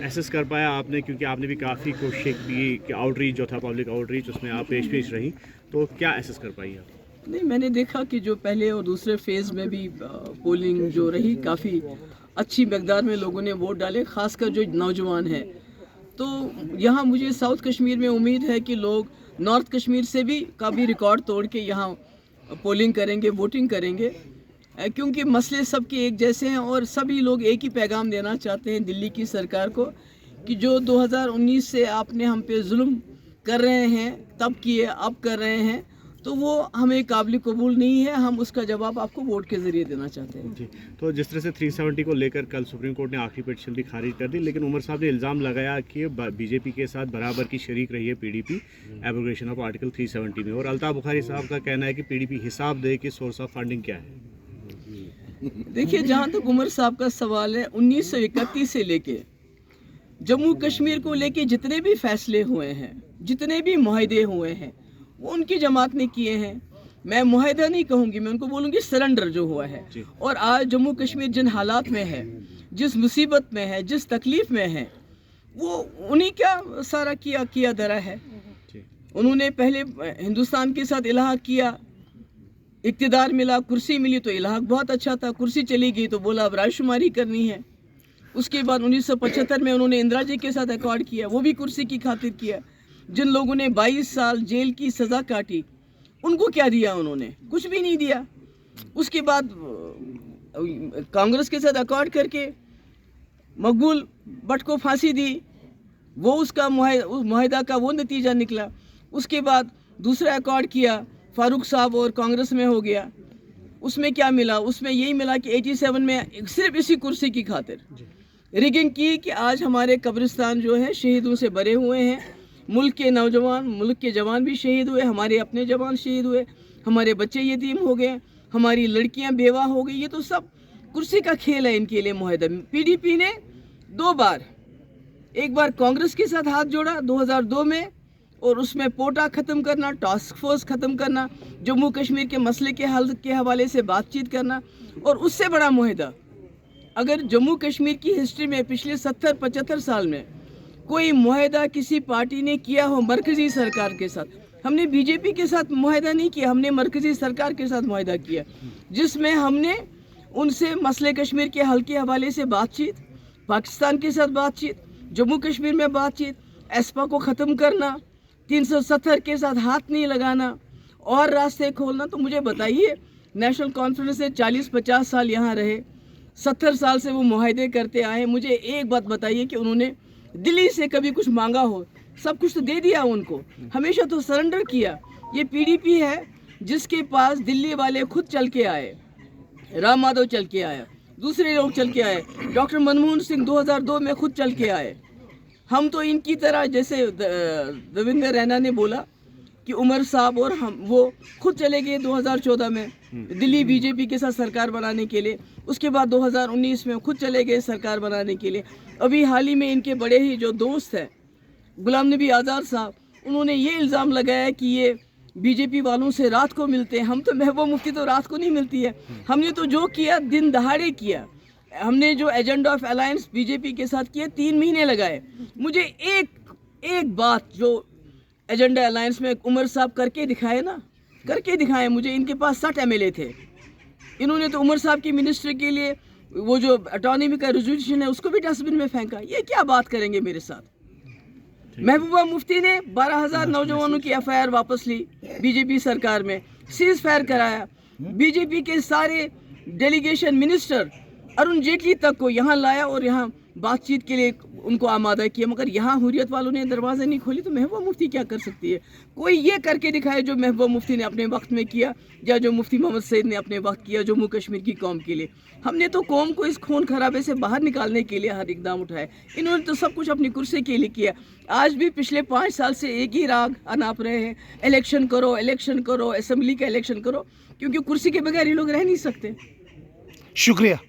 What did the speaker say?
Assess कर पाया आपने, क्योंकि आपने भी काफ़ी कोशिश की कि आउटरीच जो था, पब्लिक आउटरीच, उसमें आप पेश रही, तो क्या एसेस कर पाई आप? नहीं, मैंने देखा कि जो पहले और दूसरे फेज़ में भी पोलिंग जो रही, काफ़ी अच्छी मकदार में लोगों ने वोट डाले, ख़ासकर जो नौजवान हैं। तो यहाँ मुझे साउथ कश्मीर में उम्मीद है कि लोग नॉर्थ कश्मीर से भी काफ़ी रिकॉर्ड तोड़ के यहाँ पोलिंग करेंगे, वोटिंग करेंगे, क्योंकि मसले सबके एक जैसे हैं और सभी लोग एक ही पैगाम देना चाहते हैं दिल्ली की सरकार को कि जो 2019 से आपने हम पे जुल्म कर रहे हैं, तब किए, अब कर रहे हैं, तो वो हमें काबिल कबूल नहीं है। हम उसका जवाब आपको वोट के ज़रिए देना चाहते हैं। जी, तो जिस तरह से 370 को लेकर कल सुप्रीम कोर्ट ने आखिरी पिटीशन भी खारिज कर दी, लेकिन उमर साहब ने इल्ज़ाम लगाया कि बीजेपी के साथ बराबर की शरीक रही है पीडीपी एब्रोगेशन ऑफ आर्टिकल 370 में, और अल्ताफ़ बुखारी साहब का कहना है कि पीडीपी हिसाब दे कि सोर्स ऑफ फंडिंग क्या है। देखिए, जहाँ तक उमर साहब का सवाल है, 1931 से लेके जम्मू कश्मीर को लेके जितने भी फैसले हुए हैं, जितने भी मुआहदे हुए हैं, वो उनकी जमात ने किए हैं। मैं मुआहदा नहीं कहूँगी, मैं उनको बोलूँगी सरेंडर जो हुआ है। और आज जम्मू कश्मीर जिन हालात में है, जिस मुसीबत में है, जिस तकलीफ में है, वो उन्हीं का सारा किया धरा है। उन्होंने पहले हिंदुस्तान के साथ इलाहा किया, इक़्तिदार मिला, कुर्सी मिली तो इलाहा बहुत अच्छा था, कुर्सी चली गई तो बोला अब रायशुमारी करनी है। उसके बाद 1975 में उन्होंने इंदिरा जी के साथ अकॉर्ड किया, वो भी कुर्सी की खातिर किया। जिन लोगों ने 22 साल जेल की सज़ा काटी, उनको क्या दिया उन्होंने? कुछ भी नहीं दिया। उसके बाद कांग्रेस के साथ अकॉर्ड करके मकबूल भट्ट को फांसी दी, वो उसका मुआहदा का वो नतीजा निकला। उसके बाद दूसरा अकॉर्ड किया, फारूक साहब और कांग्रेस में हो गया। उसमें क्या मिला? उसमें यही मिला कि 87 में सिर्फ इसी कुर्सी की खातिर रिगिंग की कि आज हमारे कब्रिस्तान जो है शहीदों से भरे हुए हैं। मुल्क के नौजवान, मुल्क के जवान भी शहीद हुए, हमारे अपने जवान शहीद हुए, हमारे बच्चे यतीम हो गए, हमारी लड़कियां बेवा हो गई। ये तो सब कुर्सी का खेल है इनके लिए मुआहदा। पीडीपी ने 2 बार, एक बार कांग्रेस के साथ हाथ जोड़ा 2002 में, और उसमें पोटा ख़त्म करना, टास्क फोर्स ख़त्म करना, जम्मू कश्मीर के मसले के हल के हवाले से बातचीत करना, और उससे बड़ा मुआहदा अगर जम्मू कश्मीर की हिस्ट्री में पिछले 70-75 साल में कोई मुआहदा किसी पार्टी ने किया हो मरकज़ी सरकार के साथ, हमने बीजेपी के साथ मुआहदा नहीं किया, हमने मरकज़ी सरकार के साथ मुआहदा किया, जिसमें हमने उनसे मसले कश्मीर के हल के हवाले से बातचीत, पाकिस्तान के साथ बातचीत, जम्मू कश्मीर में बातचीत, एस्पा को ख़त्म करना, 370 के साथ हाथ नहीं लगाना और रास्ते खोलना। तो मुझे बताइए, नेशनल कॉन्फ्रेंस से 40-50 साल यहाँ रहे, 70 साल से वो मुआहदे करते आए, मुझे एक बात बताइए कि उन्होंने दिल्ली से कभी कुछ मांगा हो? सब कुछ तो दे दिया उनको, हमेशा तो सरेंडर किया। ये पीडीपी है जिसके पास दिल्ली वाले खुद चल के आए, राम माधव चल के आया, दूसरे लोग चल के आए, डॉक्टर मनमोहन सिंह 2002 में खुद चल के आए। हम तो इनकी तरह, जैसे देवेंद्र रैना ने बोला कि उमर साहब और हम, वो खुद चले गए 2014 में दिल्ली बीजेपी के साथ सरकार बनाने के लिए। उसके बाद 2019 में खुद चले गए सरकार बनाने के लिए। अभी हाल ही में इनके बड़े ही जो दोस्त हैं गुलाम नबी आज़ाद साहब, उन्होंने ये इल्ज़ाम लगाया कि ये बीजेपी वालों से रात को मिलते हैं। हम तो महबूबा मुफ्ती तो रात को नहीं मिलती है, हमने तो जो किया दिन दहाड़े किया। हमने जो एजेंडा ऑफ अलायंस बीजेपी के साथ किया, 3 महीने लगाए। मुझे एक बात जो एजेंडा अलायंस में उमर साहब करके दिखाए ना, करके दिखाए। मुझे इनके पास 60 MLA थे, इन्होंने तो उमर साहब की मिनिस्ट्री के लिए वो जो अटॉर्नी का रेजोल्यूशन है उसको भी डस्टबिन में फेंका। ये क्या बात करेंगे मेरे साथ? महबूबा मुफ्ती ने 12,000 नौजवानों की FIR वापस ली बीजेपी सरकार में, सीज फायर कराया। बीजेपी के सारे डेलीगेशन, मिनिस्टर, अरुण जेटली तक को यहाँ लाया और यहाँ बातचीत के लिए उनको आमादा किया। मगर यहाँ हुर्रियत वालों ने दरवाजे नहीं खोली, तो महबूबा मुफ्ती क्या कर सकती है? कोई ये करके दिखाए जो महबूबा मुफ्ती ने अपने वक्त में किया, या जो मुफ्ती मोहम्मद सईद ने अपने वक्त किया जम्मू कश्मीर की कौम के लिए। हमने तो कौम को इस खून खराबे से बाहर निकालने के लिए हर इकदाम उठाए। इन्होंने तो सब कुछ अपनी कुर्सी के लिए किया। आज भी पिछले 5 साल से एक ही राग अनाप रहे हैं, इलेक्शन करो, इलेक्शन करो, असेंबली का इलेक्शन करो, क्योंकि कुर्सी के बगैर ये लोग रह नहीं सकते। शुक्रिया।